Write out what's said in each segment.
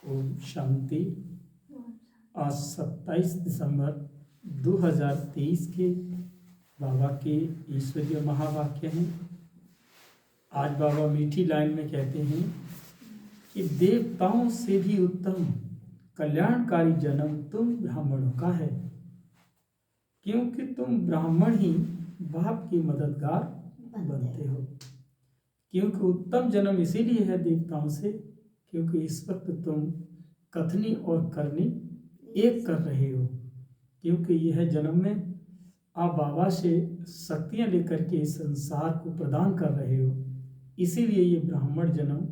ओम शांति। आज 27 दिसंबर 2023 के बाबा के ईश्वरीय महावाक्य हैं। आज बाबा मीठी लाइन में कहते हैं कि देवताओं से भी उत्तम कल्याणकारी जन्म तुम ब्राह्मणों का है, क्योंकि तुम ब्राह्मण ही बाप की मददगार बनते हो। क्योंकि उत्तम जन्म इसीलिए है देवताओं से, क्योंकि इस वक्त तुम कथनी और करनी एक कर रहे हो। क्योंकि यह जन्म में आप बाबा से शक्तियां लेकर के इस संसार को प्रदान कर रहे हो, इसीलिए ये ब्राह्मण जन्म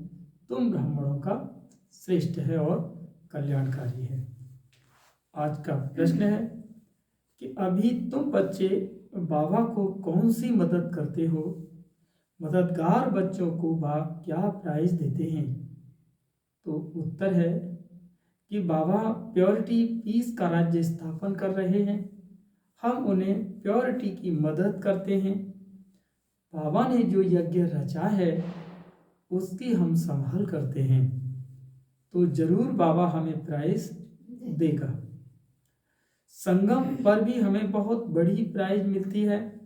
तुम ब्राह्मणों का श्रेष्ठ है और कल्याणकारी है। आज का प्रश्न है कि अभी तुम बच्चे बाबा को कौन सी मदद करते हो? मददगार बच्चों को बाप क्या प्राइज देते हैं? तो उत्तर है कि बाबा प्योरिटी पीस का राज्य स्थापन कर रहे हैं। हम उन्हें प्योरिटी की मदद करते हैं। बाबा ने जो यज्ञ रचा है उसकी हम संभाल करते हैं, तो जरूर बाबा हमें प्राइज देगा। संगम पर भी हमें बहुत बड़ी प्राइज मिलती है।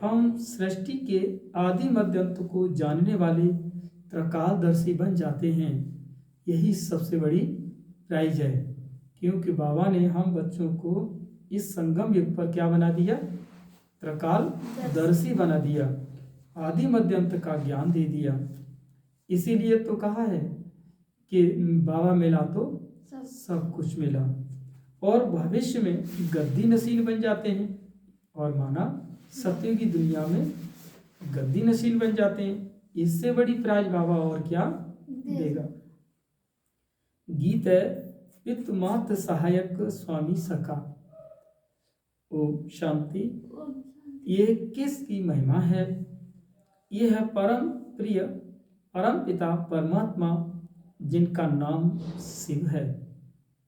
हम सृष्टि के आदि मध्यांत को जानने वाले त्रिकालदर्शी बन जाते हैं। यही सबसे बड़ी प्राइज है, क्योंकि बाबा ने हम बच्चों को इस संगम युग पर क्या बना दिया? त्रिकालदर्शी बना दिया, आदि मध्यांत का ज्ञान दे दिया। इसीलिए तो कहा है कि बाबा मिला तो सब कुछ मिला। और भविष्य में गद्दी नसील बन जाते हैं, और माना सत्य की दुनिया में गद्दी नसील बन जाते हैं। इससे बड़ी प्राइज बाबा और क्या देगा? गीत है पितृमात सहायक स्वामी सका। ओम शांति। ये किसकी महिमा है? यह है परम प्रिय परम पिता परमात्मा, जिनका नाम शिव है,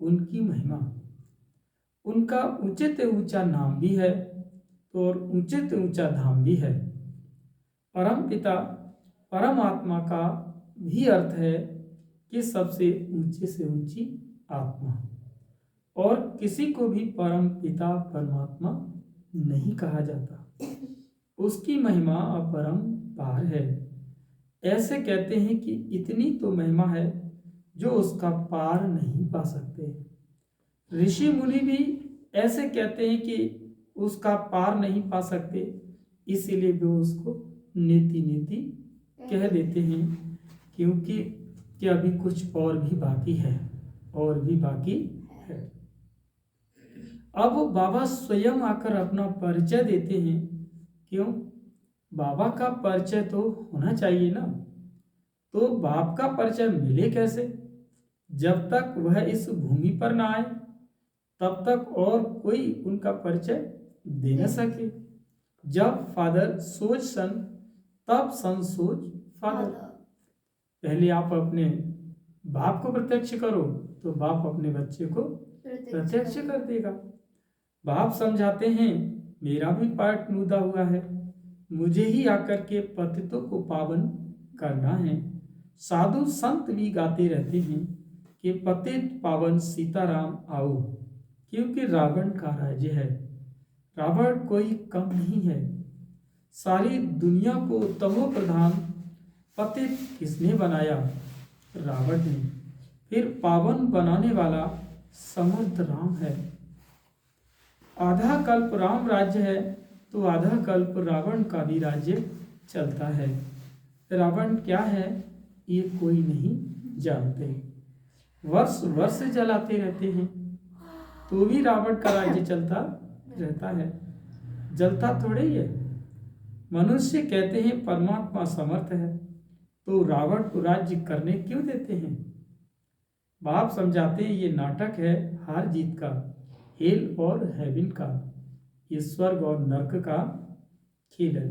उनकी महिमा। उनका उचित ऊंचा नाम भी है और उचित ऊंचा धाम भी है। परम पिता परमात्मा का भी अर्थ है कि सबसे ऊंचे से ऊंची आत्मा, और किसी को भी परम पिता परमात्मा नहीं कहा जाता। उसकी महिमा अपरम पार है। ऐसे कहते हैं कि इतनी तो महिमा है जो उसका पार नहीं पा सकते। ऋषि मुनि भी ऐसे कहते हैं कि उसका पार नहीं पा सकते, इसीलिए वे उसको नीति नीति कह देते हैं, क्योंकि कि अभी कुछ और भी बाकी है, और भी बाकी है। अब बाबा स्वयं आकर अपना परिचय देते हैं। क्यों? बाबा का परिचय तो होना चाहिए ना। तो बाप का परिचय मिले कैसे? जब तक वह इस भूमि पर ना आए तब तक और कोई उनका परिचय दे न सके। जब फादर सोच सन तब सन सोच फादर। पहले आप अपने बाप को प्रत्यक्ष करो तो बाप अपने बच्चे को प्रत्यक्ष कर देगा। बाप समझाते हैं मेरा भी पार्ट मुदा हुआ है, मुझे ही आकर के पतितों को पावन करना है। साधु संत भी गाते रहते हैं कि पतित पावन सीताराम आओ, क्योंकि रावण का राज्य है। रावण कोई कम नहीं है। सारी दुनिया को तमो प्रधान पतित किसने बनाया? रावण ने। फिर पावन बनाने वाला समर्थ राम है। आधा कल्प राम राज्य है तो आधा कल्प रावण का भी राज्य चलता है। रावण क्या है ये कोई नहीं जानते। वर्ष वर्ष जलाते रहते हैं तो भी रावण का राज्य चलता रहता है, जलता थोड़े ही है। मनुष्य कहते हैं परमात्मा समर्थ है, तो रावण को राज्य करने क्यों देते हैं? बाप समझाते हैं ये नाटक है हार जीत का, हेल और हेवन का, ये स्वर्ग और नरक का खेल है।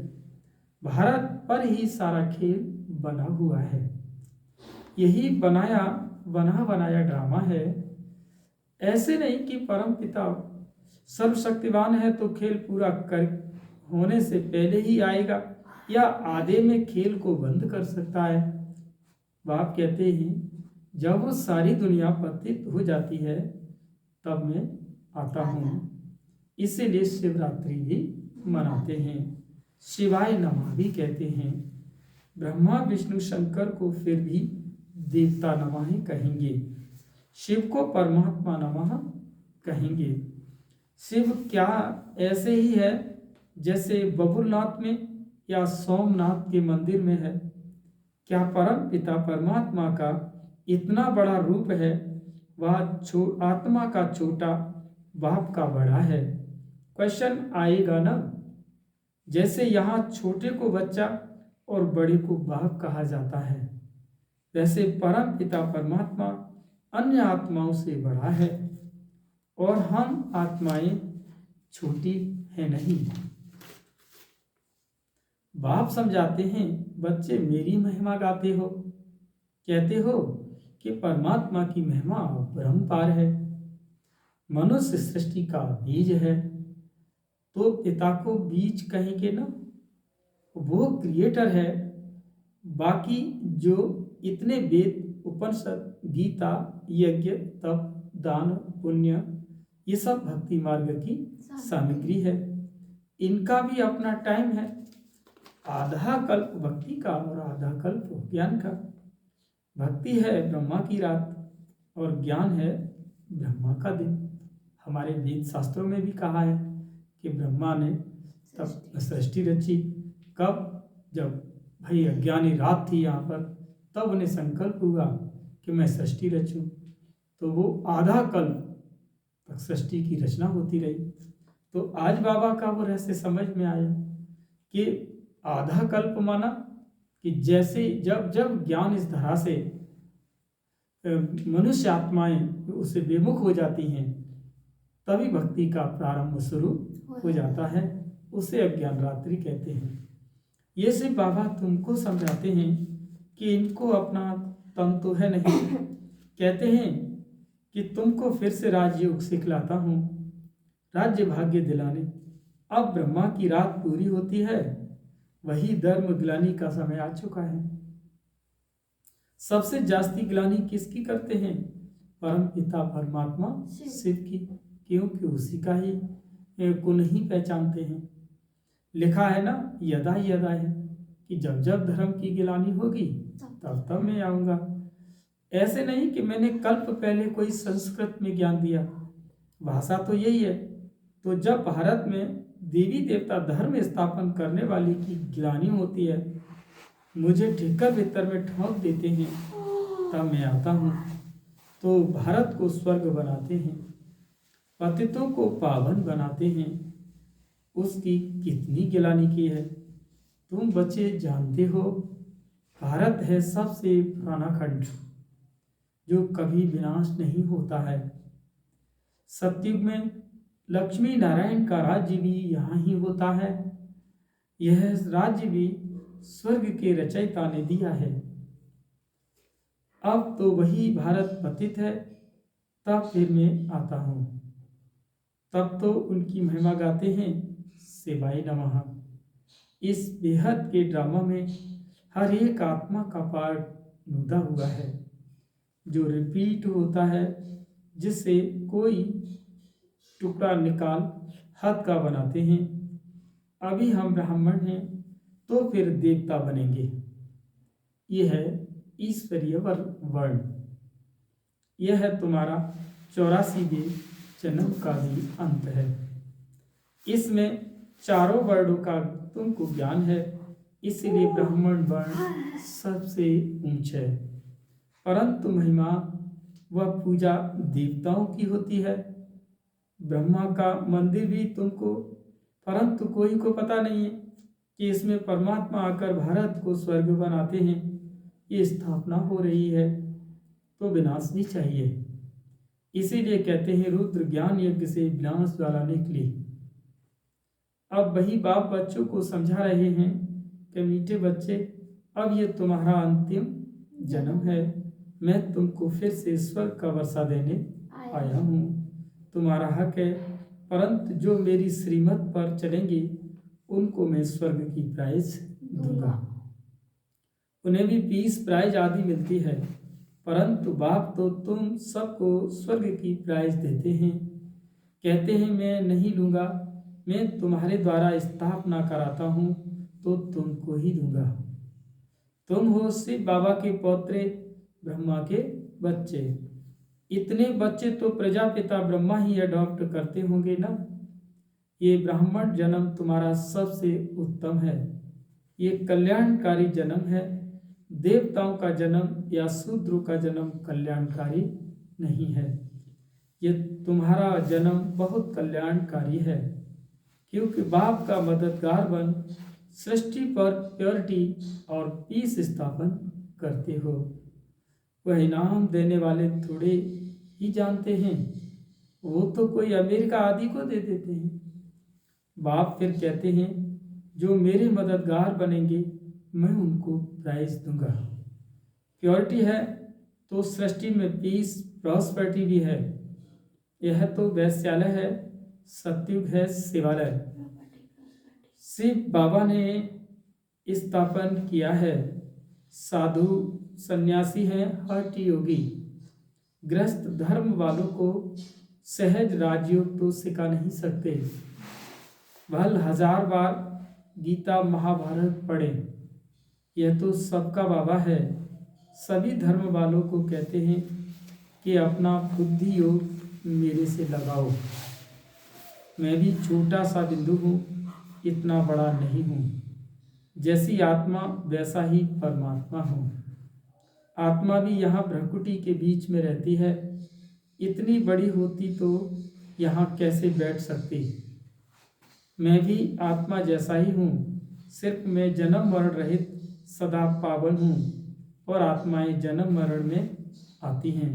भारत पर ही सारा खेल बना हुआ है। यही बनाया ड्रामा है। ऐसे नहीं कि परम पिता सर्वशक्तिवान है तो खेल पूरा कर होने से पहले ही आएगा या आधे में खेल को बंद कर सकता है। बाप कहते हैं जब वो सारी दुनिया पतित हो जाती है तब मैं आता हूँ। इसीलिए शिवरात्रि भी मनाते हैं, शिवाय नमः भी कहते हैं। ब्रह्मा विष्णु शंकर को फिर भी देवता नमः ही कहेंगे, शिव को परमात्मा नमः कहेंगे। शिव क्या ऐसे ही है जैसे बबुलनाथ में या सोमनाथ के मंदिर में है? क्या परम पिता परमात्मा का इतना बड़ा रूप है? वह आत्मा का छोटा, बाप का बड़ा है। क्वेश्चन आएगा ना। जैसे यहाँ छोटे को बच्चा और बड़े को बाप कहा जाता है, वैसे परम पिता परमात्मा अन्य आत्माओं से बड़ा है और हम आत्माएं छोटी है नहीं। बाप समझाते हैं, बच्चे मेरी महिमा गाते हो, कहते हो कि परमात्मा की महिमा परम्पार है, मनुष्य सृष्टि का बीज है, तो पिता को बीज कहेंगे ना, वो क्रिएटर है। बाकी जो इतने वेद, उपनिषद, गीता, यज्ञ, तप, दान, पुण्य, ये सब भक्ति मार्ग की सामग्री है। इनका भी अपना टाइम है, आधा कल्प भक्ति का और आधा कल्प ज्ञान का। भक्ति है ब्रह्मा की रात और ज्ञान है ब्रह्मा का दिन। हमारे वेद शास्त्रों में भी कहा है कि ब्रह्मा ने तब सृष्टि रची। कब? जब भाई अज्ञानी रात थी यहाँ पर, तब उन्हें संकल्प हुआ कि मैं सृष्टि रचूं, तो वो आधा कल्प तक सृष्टि की रचना होती रही। तो आज बाबा का वो रहस्य समझ में आया कि आधा कल्प माना कि जैसे जब जब ज्ञान इस धरा से मनुष्य आत्माएं उससे विमुख हो जाती हैं, तभी भक्ति का प्रारंभ शुरू हो जाता है। उसे अज्ञान रात्रि कहते हैं। ये सिर्फ बाबा तुमको समझाते हैं कि इनको अपना तन तो है नहीं। कहते हैं कि तुमको फिर से राजयोग सिखलाता हूँ, राज्य भाग्य दिलाने। अब ब्रह्मा की रात पूरी होती है, वही धर्म ग्लानि का समय आ चुका है। सबसे जास्ती ग्लानि किसकी करते हैं? परम पिता परमात्मा शिव की, क्योंकि उसी का ही को नहीं पहचानते हैं। लिखा है ना, यदा यदा है कि जब जब धर्म की गिलानी होगी तब तब मैं आऊँगा। ऐसे नहीं कि मैंने कल्प पहले कोई संस्कृत में ज्ञान दिया, भाषा तो यही है। तो जब भारत में देवी देवता धर्म स्थापन करने वाली की गिलानी होती है, मुझे ठिक्कर भीतर में ठोक देते हैं, तब मैं आता हूँ। तो भारत को स्वर्ग बनाते हैं, पतितों को पावन बनाते हैं। उसकी कितनी गिलानी की है तुम बच्चे जानते हो। भारत है सबसे पुराना खंड जो कभी विनाश नहीं होता है। सतयुग में लक्ष्मी नारायण का राज्य भी यहाँ ही होता है। यह राज्य भी स्वर्ग के रचयिता ने दिया है। अब तो वही भारत पतित है, तब फिर मैं आता हूँ, तब तो उनकी महिमा गाते हैं, शिवाय नमः। इस बेहद के ड्रामा में हर एक आत्मा का पार्ट नुदा हुआ है, जो रिपीट होता है, जिससे कोई टुकड़ा निकाल हाथ का बनाते हैं। अभी हम ब्राह्मण हैं तो फिर देवता बनेंगे। यह है ईश्वरीय वर्ण। यह है तुम्हारा 84वें जन्म का भी अंत है। इसमें चारों वर्णों का तुमको ज्ञान है, इसलिए ब्राह्मण वर्ण सबसे ऊंच है। परंतु महिमा व पूजा देवताओं की होती है। ब्रह्मा का मंदिर भी तुमको, परंतु कोई को पता नहीं है कि इसमें परमात्मा आकर भारत को स्वर्ग बनाते हैं। ये स्थापना हो रही है तो विनाश भी चाहिए। इसीलिए कहते हैं रुद्र ज्ञान यज्ञ से विनाश ज्वाला निकली। अब वही बाप बच्चों को समझा रहे हैं कि मीठे बच्चे, अब ये तुम्हारा अंतिम जन्म है। मैं तुमको फिर से स्वर्ग का वर्षा देने आया हूँ। तुम्हारा हक है, परंतु जो मेरी श्रीमत पर चलेंगे उनको मैं स्वर्ग की प्राइज दूंगा। उन्हें भी पीस प्राइज आदि मिलती है, परंतु बाप तो तुम सबको स्वर्ग की प्राइज देते हैं। कहते हैं मैं नहीं लूँगा, मैं तुम्हारे द्वारा स्थापना कराता हूँ तो तुमको ही दूंगा। तुम हो शिव बाबा के पौत्रे, ब्रह्मा के बच्चे। इतने बच्चे तो प्रजापिता ब्रह्मा ही अडॉप्ट करते होंगे ना। ये ब्राह्मण जन्म तुम्हारा सबसे उत्तम है, ये कल्याणकारी जन्म है। देवताओं का जन्म या शूद्रों का जन्म कल्याणकारी नहीं है। ये तुम्हारा जन्म बहुत कल्याणकारी है, क्योंकि बाप का मददगार बन सृष्टि पर प्योरिटी और पीस स्थापन करते हो। वह इनाम देने वाले थोड़े ही जानते हैं, वो तो कोई अमेरिका आदि को दे देते हैं। बाप फिर कहते हैं जो मेरे मददगार बनेंगे मैं उनको प्राइज दूंगा। प्योरिटी है तो सृष्टि में पीस प्रॉस्पेरिटी भी है। यह तो वैश्यालय है, सतयुग है शिवालय। शिव बाबा ने स्थापन किया है। साधु सन्यासी हैं, हठ योगी। गृहस्थ धर्म वालों को सहज राजयोग तो सिखा नहीं सकते। भल 1000 बार गीता महाभारत पढ़े, यह तो सबका बाबा है। सभी धर्म वालों को कहते हैं कि अपना बुद्धि योग मेरे से लगाओ। मैं भी छोटा सा बिंदु हूँ, इतना बड़ा नहीं हूँ। जैसी आत्मा वैसा ही परमात्मा हूँ। आत्मा भी यहाँ भ्रकुटी के बीच में रहती है। इतनी बड़ी होती तो यहाँ कैसे बैठ सकती। मैं भी आत्मा जैसा ही हूँ, सिर्फ मैं जन्म मरण रहित सदा पावन हूँ और आत्माएं जन्म मरण में आती हैं।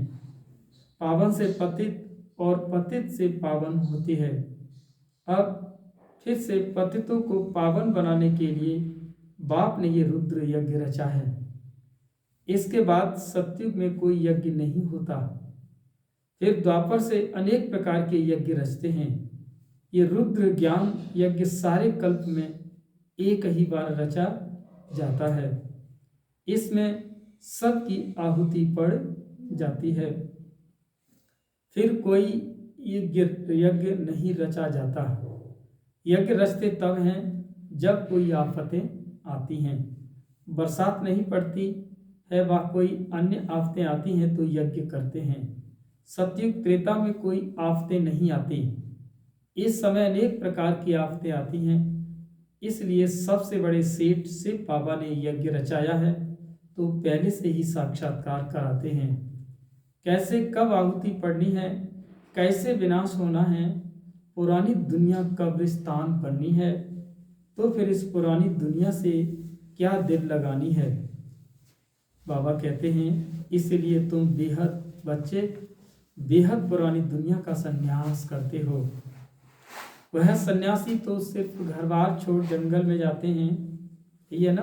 पावन से पतित और पतित से पावन होती है। अब फिर से पतितों को पावन बनाने के लिए बाप ने ये रुद्र यज्ञ रचा है। इसके बाद सतयुग में कोई यज्ञ नहीं होता। फिर द्वापर से अनेक प्रकार के यज्ञ रचते हैं। ये रुद्र ज्ञान यज्ञ सारे कल्प में एक ही बार रचा जाता है। इसमें सबकी आहुति पड़ जाती है। फिर कोई यज्ञ नहीं रचा जाता। यज्ञ रचते तब हैं जब कोई आफतें आती हैं। बरसात नहीं पड़ती है व कोई अन्य आफतें आती हैं तो यज्ञ करते हैं। सतयुग त्रेता में कोई आफतें नहीं आती। इस समय अनेक प्रकार की आफतें आती हैं, इसलिए सबसे बड़े सेठ शिव बाबा ने यज्ञ रचाया है तो पहले से ही साक्षात्कार कराते हैं। कैसे कब आहुति पड़नी है, कैसे विनाश होना है, पुरानी दुनिया कब्रिस्तान बननी है तो फिर इस पुरानी दुनिया से क्या दिल लगानी है। बाबा कहते हैं इसलिए तुम बेहद बच्चे बेहद पुरानी दुनिया का संन्यास करते हो। वह सन्यासी तो सिर्फ घर बार छोड़ जंगल में जाते हैं, यही है ना।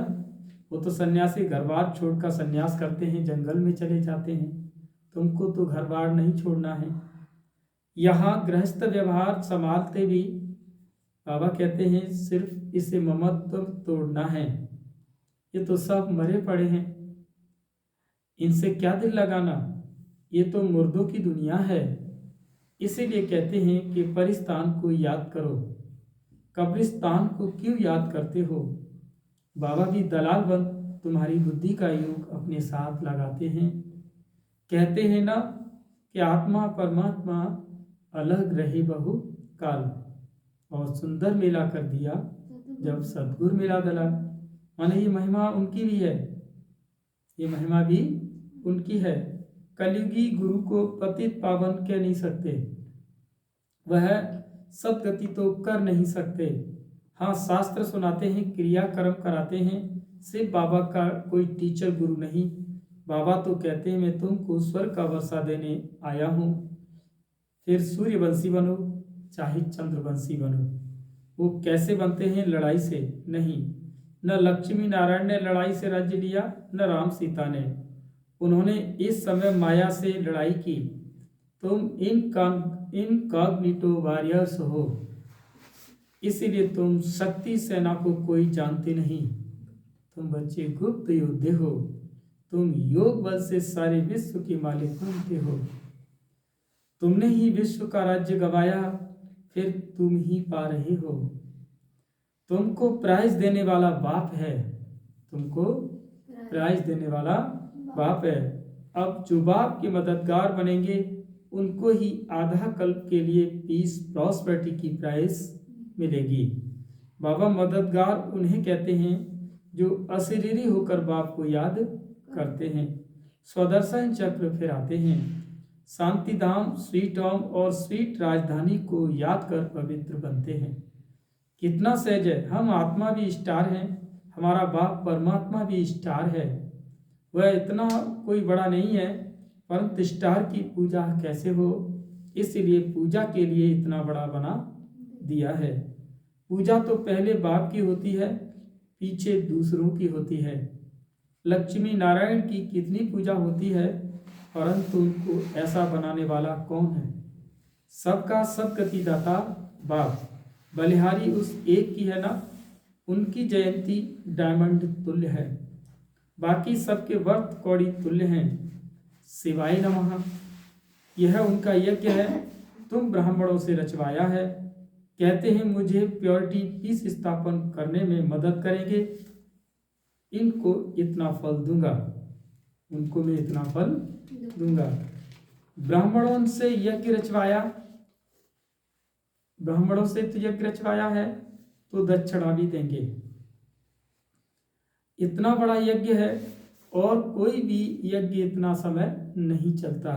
वो तो सन्यासी घर बार छोड़ का संन्यास करते हैं, जंगल में चले जाते हैं। तुमको तो घर बार नहीं छोड़ना है। यहाँ गृहस्थ व्यवहार संभालते भी बाबा कहते हैं सिर्फ इसे ममत्व तोड़ना है। ये तो सब मरे पड़े हैं, इनसे क्या दिल लगाना। ये तो मुर्दों की दुनिया है। इसीलिए कहते हैं कि परिस्तान को याद करो। कब्रिस्तान को क्यों याद करते हो। बाबा भी दलाल बन तुम्हारी बुद्धि का योग अपने साथ लगाते हैं। कहते हैं ना कि आत्मा परमात्मा अलग रहे बहु काल। और सुंदर मेला कर दिया जब सदगुरु मिला दलाल। माने ये महिमा उनकी भी है, ये महिमा भी उनकी है। कलयुगी गुरु को पतित पावन कह नहीं सकते, वह सदगति तो कर नहीं सकते। हाँ, शास्त्र सुनाते हैं, क्रियाकर्म कराते हैं। सिर्फ बाबा का कोई टीचर गुरु नहीं। बाबा तो कहते हैं मैं तुमको स्वर्ग का वर्षा देने आया हूँ, फिर सूर्यवंशी बनो चाहे चंद्रवंशी बनो। वो कैसे बनते हैं, लड़ाई से नहीं। न लक्ष्मी नारायण ने लड़ाई से राज्य लिया, न राम सीता ने। उन्होंने इस समय माया से लड़ाई की। तुम इनकॉग्निटो वॉरियर्स हो, इसीलिए तुम शक्ति सेना को कोई जानते नहीं। तुम बच्चे गुप्त योद्धे हो। तुम योग बल से सारे विश्व के मालिक बनते हो। तुमने ही विश्व का राज्य गवाया, फिर तुम ही पा रहे हो। तुमको प्राइज देने वाला बाप है, तुमको प्राइज देने वाला बाप है। अब जो बाप के मददगार बनेंगे उनको ही आधा कल्प के लिए पीस प्रॉस्पेरिटी की प्राइज मिलेगी। बाबा मददगार उन्हें कहते हैं जो अशरीरी होकर बाप को याद करते हैं, स्वदर्शन चक्र फिराते हैं, शांति धाम, स्वीट होम और स्वीट राजधानी को याद कर पवित्र बनते हैं। कितना सहज है, हम आत्मा भी स्टार हैं, हमारा बाप परमात्मा भी स्टार है। वह इतना कोई बड़ा नहीं है, परंतु स्टार की पूजा कैसे हो, इसलिए पूजा के लिए इतना बड़ा बना दिया है। पूजा तो पहले बाप की होती है, पीछे दूसरों की होती है। लक्ष्मी नारायण की कितनी पूजा होती है, परंतु उनको ऐसा बनाने वाला कौन है? सबका सदगति दाता बाप, बलिहारी उस एक की है ना। उनकी जयंती डायमंड तुल्य है, बाकी सबके व्रत कौड़ी तुल्य हैं। शिवाय नमः, यह उनका यज्ञ है, तुम ब्राह्मणों से रचवाया है। कहते हैं मुझे प्योरिटी पीस स्थापन करने में मदद करेंगे, इनको इतना फल दूंगा, उनको मैं इतना फल दूंगा। ब्राह्मणों से यज्ञ रचवाया, ब्राह्मणों से तो यज्ञ रचवाया है तो दक्षिणा भी देंगे। इतना बड़ा यज्ञ है और कोई भी यज्ञ इतना समय नहीं चलता।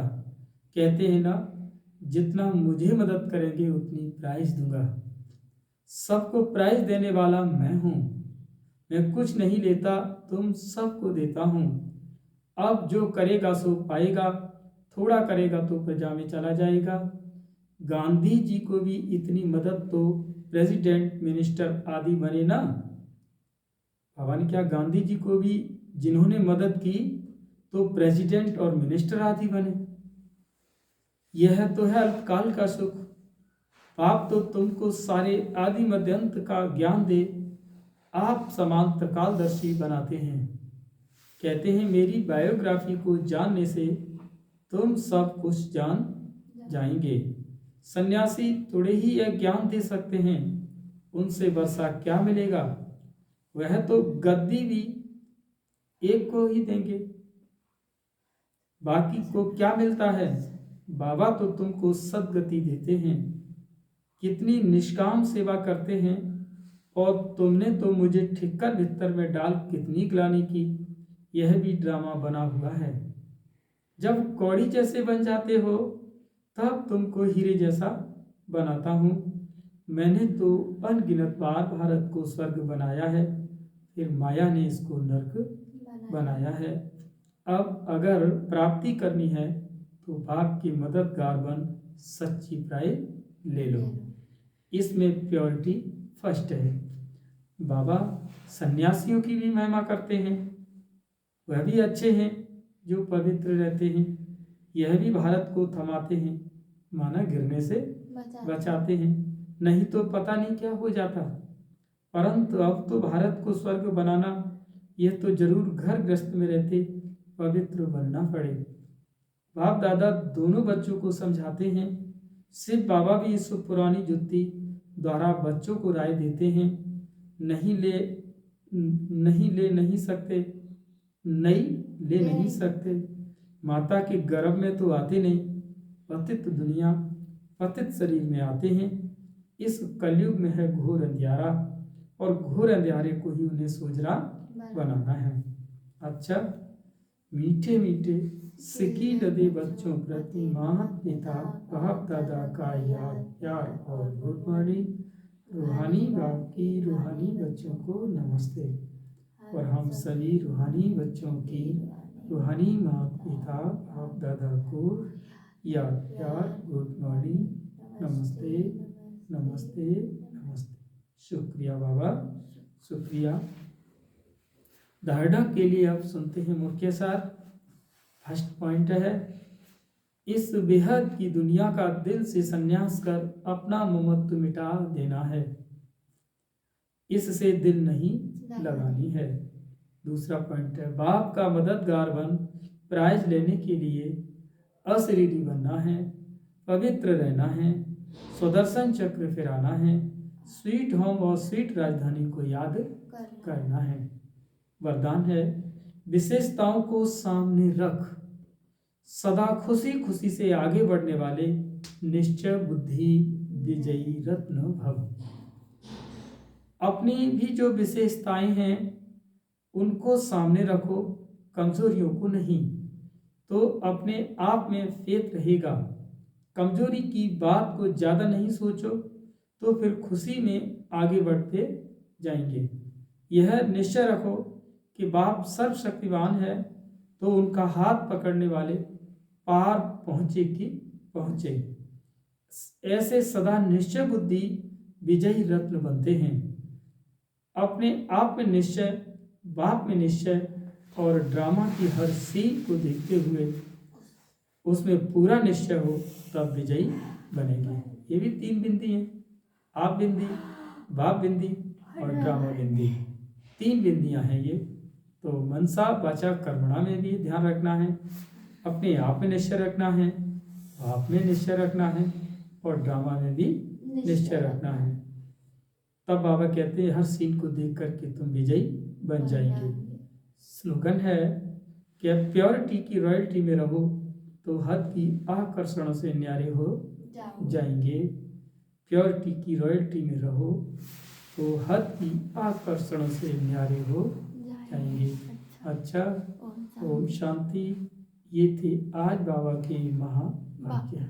कहते हैं ना, जितना मुझे मदद करेंगे उतनी प्राइज दूंगा। सबको प्राइज देने वाला मैं हूं, मैं कुछ नहीं लेता, तुम सबको देता हूं। अब जो करेगा सो पाएगा, थोड़ा करेगा तो प्रजा में चला जाएगा। गांधी जी को भी इतनी मदद तो प्रेसिडेंट, मिनिस्टर आदि बने ना। भगवान, क्या गांधी जी को भी जिन्होंने मदद की तो प्रेसिडेंट और मिनिस्टर आदि बने? यह तो है अल्पकाल का सुख। पाप तो तुमको सारे आदि मध्यंत का ज्ञान दे, आप समांतर कालदर्शी बनाते हैं। कहते हैं मेरी बायोग्राफी को जानने से तुम सब कुछ जान जाएंगे। सन्यासी थोड़े ही यह ज्ञान दे सकते हैं, उनसे वर्षा क्या मिलेगा? वह तो गद्दी भी एक को ही देंगे, बाकी को क्या मिलता है? बाबा तो तुमको सदगति देते हैं, कितनी निष्काम सेवा करते हैं। और तुमने तो मुझे ठिक्कर भित्तर में डाल कितनी ग्लानि की, यह भी ड्रामा बना हुआ है। जब कौड़ी जैसे बन जाते हो तब तुमको हीरे जैसा बनाता हूँ। मैंने तो अनगिनत बार भारत को स्वर्ग बनाया है, फिर माया ने इसको नर्क बनाया है। अब अगर प्राप्ति करनी है तो बाप की मददगार बन सच्ची प्राइज ले लो, इसमें प्योरिटी फर्स्ट है। बाबा सन्यासियों की भी महिमा करते हैं, वह भी अच्छे हैं जो पवित्र रहते हैं। यह भी भारत को थमाते हैं, माना गिरने से बचाते हैं, नहीं तो पता नहीं क्या हो जाता। परंतु अब तो भारत को स्वर्ग बनाना, यह तो जरूर घर ग्रस्त में रहते पवित्र बनना पड़े। बाप दादा दोनों बच्चों को समझाते हैं, सिर्फ बाबा भी इस पुरानी जुत्ती द्वारा बच्चों को राय देते हैं। नहीं ले नहीं सकते, माता के गर्भ में तो आते नहीं, पतित दुनिया पतित शरीर में आते हैं। इस कलयुग में है घोर अंधियारा, और घोर अंधियारे को ही उन्हें सोजरा बनाना है। अच्छा, मीठे मीठे सिकी लदे बच्चों प्रति माता पिता बाप दादा का याद प्यार और गुड मॉर्निंग। रूहानी बाप की रूहानी बच्चों को नमस्ते, और हम सभी रूहानी बच्चों की रूहानी माता पिता बाप दादा को याद प्यार गुड मॉर्निंग, नमस्ते नमस्ते नमस्ते। शुक्रिया बाबा, शुक्रिया। धारणा के लिए आप सुनते हैं मुख्य सार। फर्स्ट पॉइंट है, इस बेहद की दुनिया का दिल से संन्यास कर अपना ममत्व मिटा देना है, इससे दिल नहीं लगानी है। दूसरा पॉइंट है, बाप का मददगार बन प्राइज लेने के लिए अशरीरी बनना है, पवित्र रहना है, सुदर्शन चक्र फिराना है, स्वीट होम और स्वीट राजधानी को याद करना है। वरदान है, विशेषताओं को सामने रख, सदा खुशी खुशी से आगे बढ़ने वाले निश्चय बुद्धि विजयी रत्न भव। अपनी भी जो विशेषताएं हैं उनको सामने रखो, कमजोरियों को नहीं, तो अपने आप में फेथ रहेगा। कमजोरी की बात को ज़्यादा नहीं सोचो, तो फिर खुशी में आगे बढ़ते जाएंगे। यह निश्चय रखो कि बाप सर्वशक्तिवान है, तो उनका हाथ पकड़ने वाले पार पहुँचे कि पहुँचे। ऐसे सदा निश्चय बुद्धि विजयी रत्न बनते हैं। अपने आप में निश्चय, बाप में निश्चय और ड्रामा की हर सीन को देखते हुए उसमें पूरा निश्चय हो, तब विजयी बनेंगे। ये भी 3 बिंदी हैं, आप बिंदी, बाप बिंदी और ड्रामा बिंदी। 3 बिंदियां हैं ये। तो मनसा वाचा कर्मणा में भी ध्यान रखना है, अपने आप में निश्चय रखना है, बाप में निश्चय रखना है और ड्रामा में भी निश्चय रखना है। तब बाबा कहते हैं हर सीन को देख करके तुम विजयी बन जाएंगे। स्लोगन है कि प्योरिटी की रॉयल्टी में रहो तो हद की आकर्षणों से न्यारे हो जाएंगे। प्योरिटी की रॉयल्टी में रहो तो हद की आकर्षणों से न्यारे हो जाएंगे। अच्छा, ओम शांति। ये थे आज बाबा के महावाक्य।